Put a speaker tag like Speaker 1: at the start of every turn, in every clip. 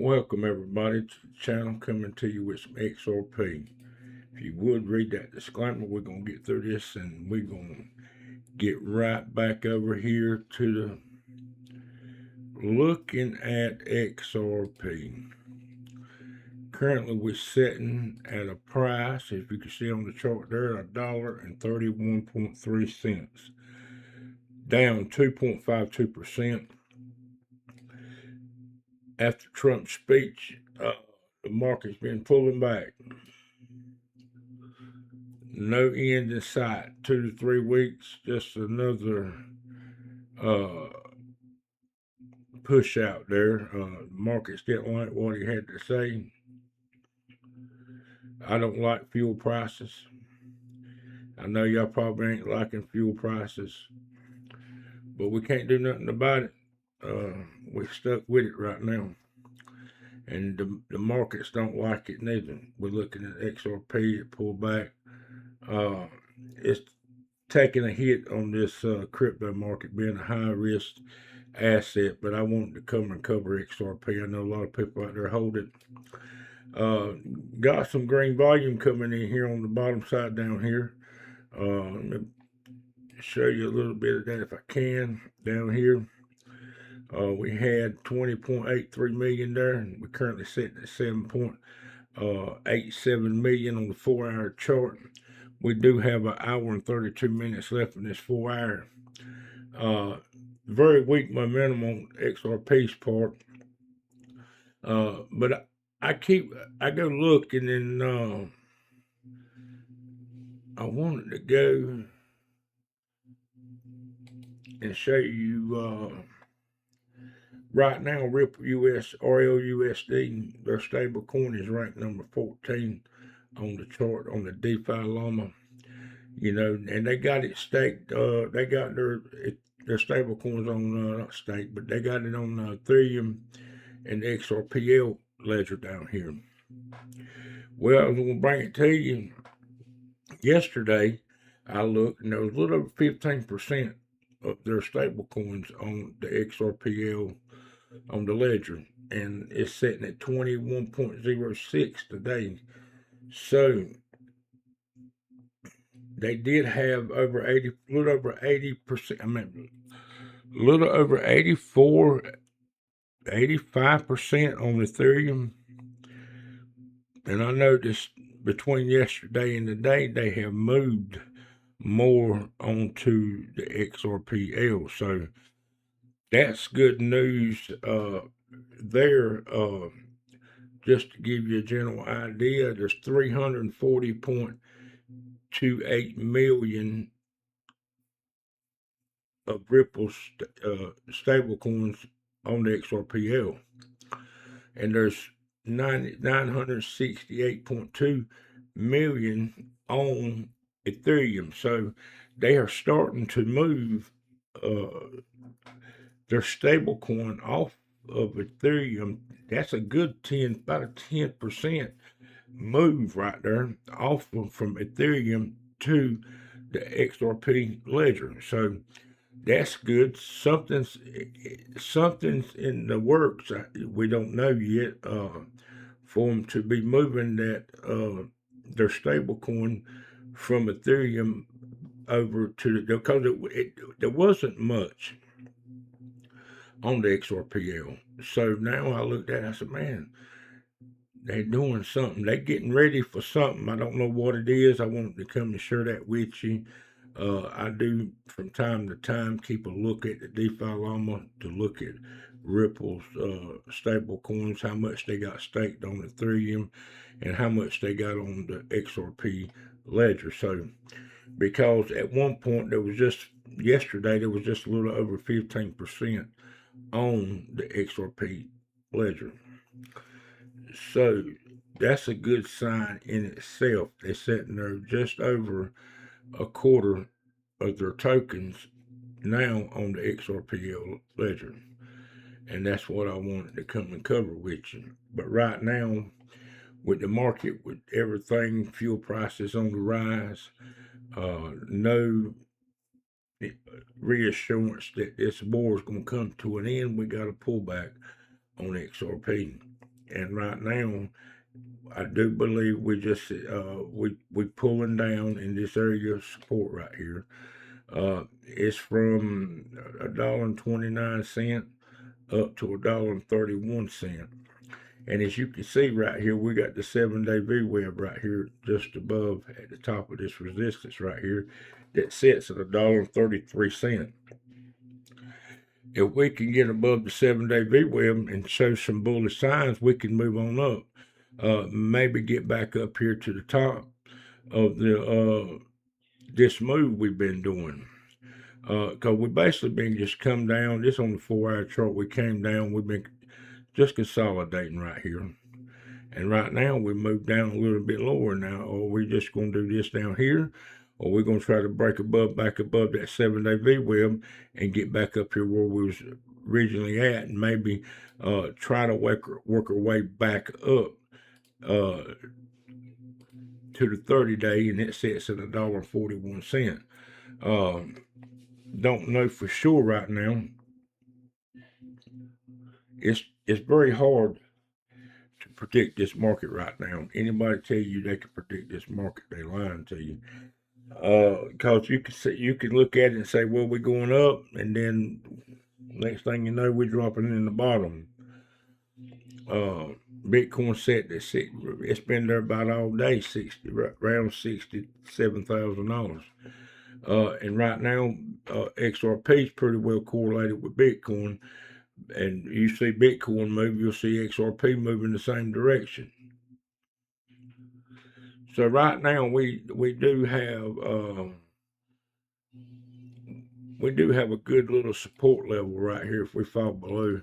Speaker 1: Welcome everybody to the channel, coming to you with some XRP. If you would read that disclaimer, we're going to get through this and we're going to get right back over here to the looking at XRP. Currently we're sitting at a price, as you can see on the chart there, $1.31.3, down 2.52%. After Trump's speech, the market's been pulling back. No end in sight. 2 to 3 weeks, just another push out there. Markets didn't like what he had to say. I don't like fuel prices. I know y'all probably ain't liking fuel prices, but we can't do nothing about it. We're stuck with it right now. And the markets don't like it neither. We're looking at XRP, it pulled back. It's taking a hit on this crypto market, being a high risk asset, but I wanted to come and cover XRP. I know a lot of people out there hold it. Got some green volume coming in here on the bottom side down here. Let me show you a little bit of that if I can. Down here, we had 20.83 million there, and we're currently sitting at 7.87 million on the 4-hour chart. We do have an hour and 32 minutes left in this 4-hour. Very weak momentum on XRP's part. But I go look, and then I wanted to go and show you right now Ripple US RLUSD, their stable coin is ranked number 14 on the chart on the DeFi Llama. You know, and they got it staked. They got their stable coins on not staked, but they got it on Ethereum and the XRPL ledger down here. Well, I was going to bring it to you. Yesterday, I looked, and there was a little over 15% of their stable coins on the XRPL on the ledger, and it's sitting at 21.06 today. So they did have over 80, a little over 80%. I mean, a little over 84, 85% on Ethereum. And I noticed between yesterday and today, they have moved more onto the XRPL. So that's good news there. Just to give you a general idea, there's 340.28 million of Ripple's stable coins on the XRPL. And there's 968.2 million on Ethereum. So they are starting to move their stable coin off of Ethereum. That's a good about a 10% move right there off from Ethereum to the XRP ledger. So that's good. Something's in the works. We don't know yet for them to be moving that their stable coin from Ethereum over to the, because there wasn't much on the XRPL. So now I looked at it, I said, man, they're doing something. They're getting ready for something. I don't know what it is. I wanted to come and share that with you. I do from time to time keep a look at the DeFi Llama to look at Ripple's stable coins, how much they got staked on Ethereum, and how much they got on the XRP ledger. So, because at one point yesterday there was just a little over 15% on the XRP ledger. So that's a good sign in itself. They're sitting there just over a quarter of their tokens now on the XRPL ledger. And that's what I wanted to come and cover with you. But right now, with the market, with everything, fuel prices on the rise, no reassurance that this war is going to come to an end, we got a pullback on XRP. And right now, I do believe we just we pulling down in this area of support right here. It's from $1.29 up to $1.31. And as you can see right here, we got the 7-day VWAB right here just above at the top of this resistance right here that sits at $1.33. If we can get above the 7-day VWAB and show some bullish signs, we can move on up. Maybe get back up here to the top of the this move we've been doing. Because we basically been just come down. This on the 4-hour chart, we came down. We've been just consolidating right here. And right now, we moved down a little bit lower now. Or we just going to do this down here. Or we're going to try to break back above that 7-day VWAB and get back up here where we was originally at. And maybe try to work our way back up to the 30-day. And it sits at $1.41. Don't know for sure right now. It's very hard to predict this market right now. Anybody tell you they can predict this market, they lying to you. Because you can look at it and say, well, we're going up, and then next thing you know, we're dropping in the bottom. Bitcoin set that it's been there about all day, around $67,000. And right now, XRP is pretty well correlated with Bitcoin. And you see Bitcoin move, you'll see XRP move in the same direction. So right now we do have a good little support level right here. If we fall below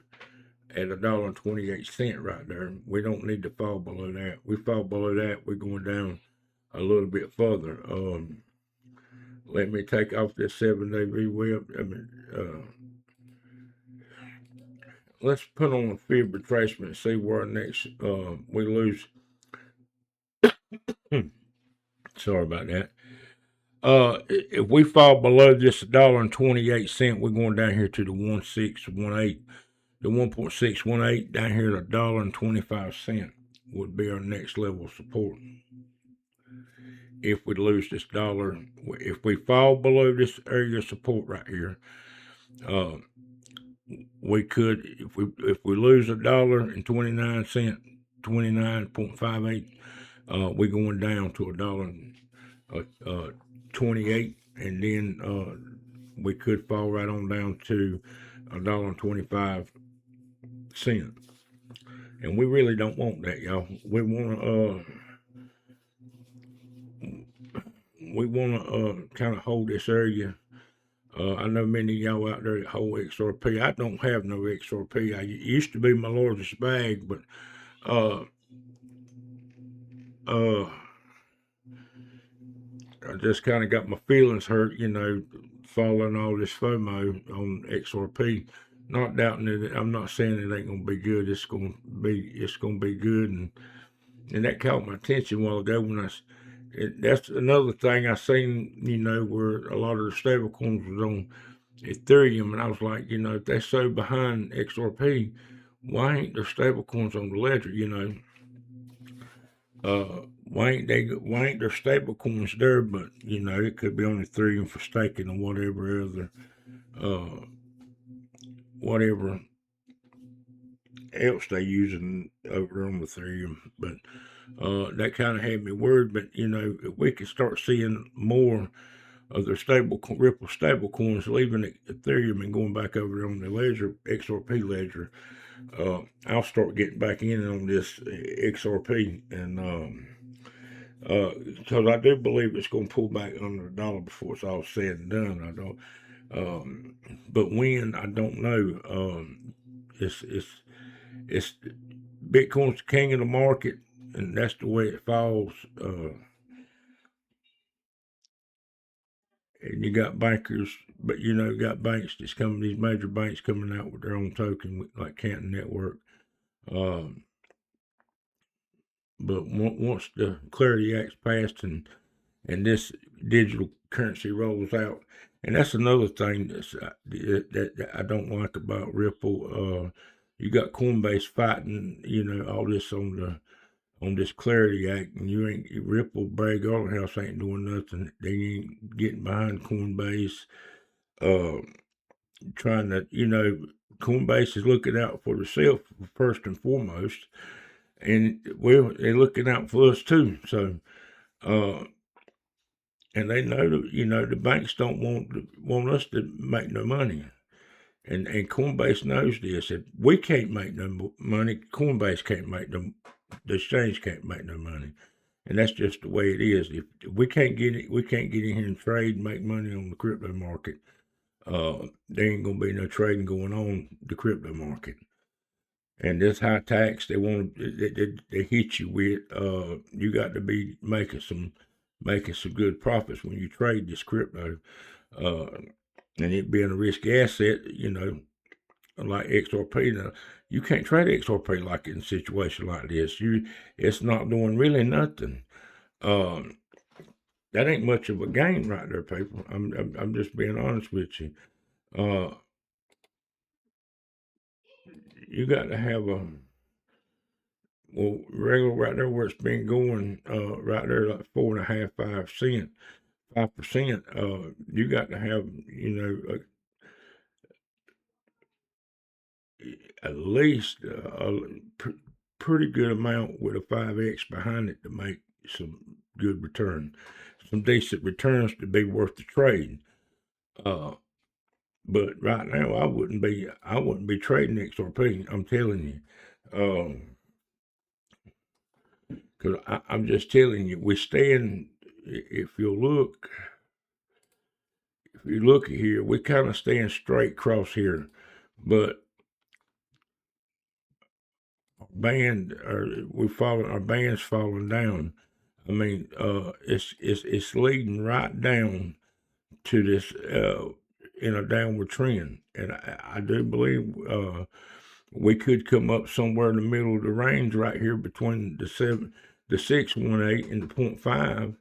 Speaker 1: at $1.28 right there, we don't need to fall below that. We fall below that, we're going down a little bit further. Let me take off this 7-day VWAB. Let's put on a fib retracement and see where next we lose. Sorry about that. If we fall below this $1.28, we're going down here to the 1.618. The 1.618 down here at $1.25 would be our next level of support. If we lose this dollar, if we fall below this area of support right here, we could, if we lose $1.29, 29.58, we're going down to $1.28, and then we could fall right on down to $1.25. And we really don't want that, y'all. We want to kind of hold this area. I know many of y'all out there that hold XRP. I don't have no XRP. It used to be my largest bag, but I just kind of got my feelings hurt, following all this FOMO on XRP. Not doubting it. I'm not saying it ain't gonna be good. It's gonna be good, and that caught my attention a while ago when that's another thing I seen. Where a lot of the stable coins was on Ethereum, and I was like, if they're so behind XRP, why ain't there stable coins on the ledger? Why ain't there stable coins there? But it could be on Ethereum for staking or whatever else they using over on Ethereum. But that kind of had me worried. But if we could start seeing more of their Ripple stable coins leaving Ethereum and going back over on the ledger, XRP ledger, I'll start getting back in on this XRP, and because I do believe it's going to pull back under $1 before it's all said and done. I don't, but when, I don't know. It's Bitcoin's the king of the market, and that's the way it falls. And you got bankers, but you got banks that's coming, these major banks coming out with their own token, like Canton Network. But once the Clarity Act's passed and this digital currency rolls out, and that's another thing that I don't like about Ripple. you got Coinbase fighting, all this on this Clarity Act, and you ain't Ripple, Bragg, House ain't doing nothing. They ain't getting behind Coinbase, trying to, Coinbase is looking out for itself first and foremost, and they're looking out for us too. So, and they know that the banks don't want us to make no money. And Coinbase knows this. If we can't make no money, Coinbase can't make the exchange can't make no money. And that's just the way it is. If we can't get in here and trade and make money on the crypto market, there ain't gonna be no trading going on the crypto market. And this high tax they hit you with, you got to be making some good profits when you trade this crypto. And it being a risky asset, like XRP. Now, you can't trade XRP like in a situation like this. It's not doing really nothing. That ain't much of a gain right there, people. I'm just being honest with you. You got to have regular right there where it's been going, right there like 4.5%, 5%. You got to have, at least a pretty good amount with a 5x behind it to make some good return, some decent returns to be worth the trade. But right now I wouldn't be trading XRP. I'm telling you, because I'm just telling you, we stand. If you look here, we kind of stand straight across here, but our band's falling down. I mean, it's leading right down to this in a downward trend, and I do believe we could come up somewhere in the middle of the range right here between the 618 and the 0.5.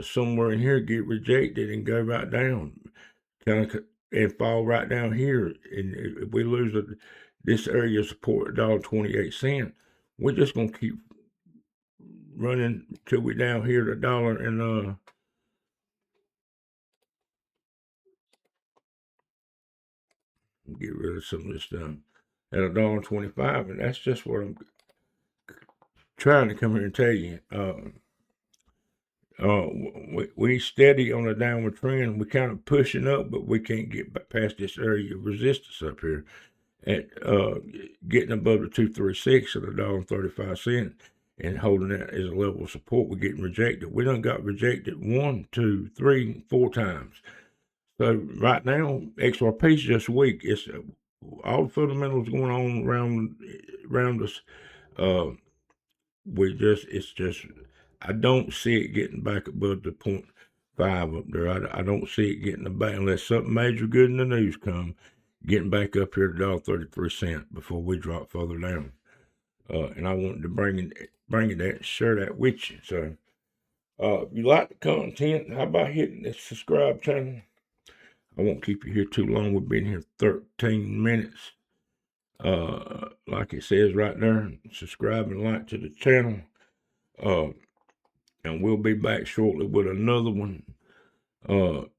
Speaker 1: Somewhere in here get rejected and go right down, and fall right down here. And if we lose this area of support $1.28, we're just gonna keep running till we down here at $1 and get rid of some of this stuff at $1.25, and that's just what I'm trying to come here and tell you. We steady on a downward trend. We kind of pushing up, but we can't get past this area of resistance up here at getting above the 236 at $1.35 and holding that as a level of support. We're getting rejected. We done got rejected 1, 2, 3, 4 times. So right now, XRP is just weak. It's all the fundamentals going on around us. It's just, I don't see it getting back above the 0.5 up there. I don't see it getting back unless something major good in the news come, getting back up here to $1.33 before we drop further down. And I wanted to bring it that, share that with you. So, if you like the content, how about hitting the subscribe channel? I won't keep you here too long. We've been here 13 minutes. Like it says right there, subscribe and like to the channel. And we'll be back shortly with another one. But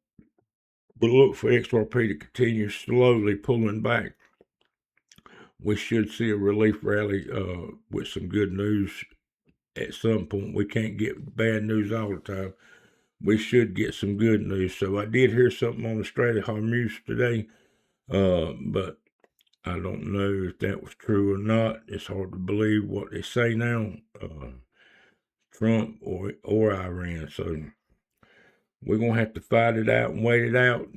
Speaker 1: look for XRP to continue slowly pulling back. We should see a relief rally with some good news at some point. We can't get bad news all the time. We should get some good news. So I did hear something on the Strata Hormuz today, but I don't know if that was true or not. It's hard to believe what they say now, Trump or Iran. So we're going to have to fight it out and wait it out,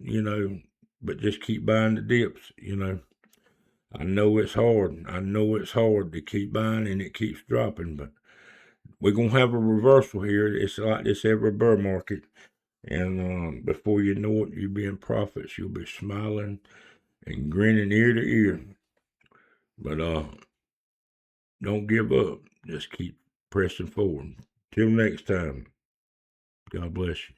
Speaker 1: but just keep buying the dips, I know it's hard. To keep buying and it keeps dropping, but we're going to have a reversal here. It's like this every bear market. And before you know it, you'll be in profits. You'll be smiling and grinning ear to ear. But don't give up. Just keep pressing forward. Till next time, God bless you.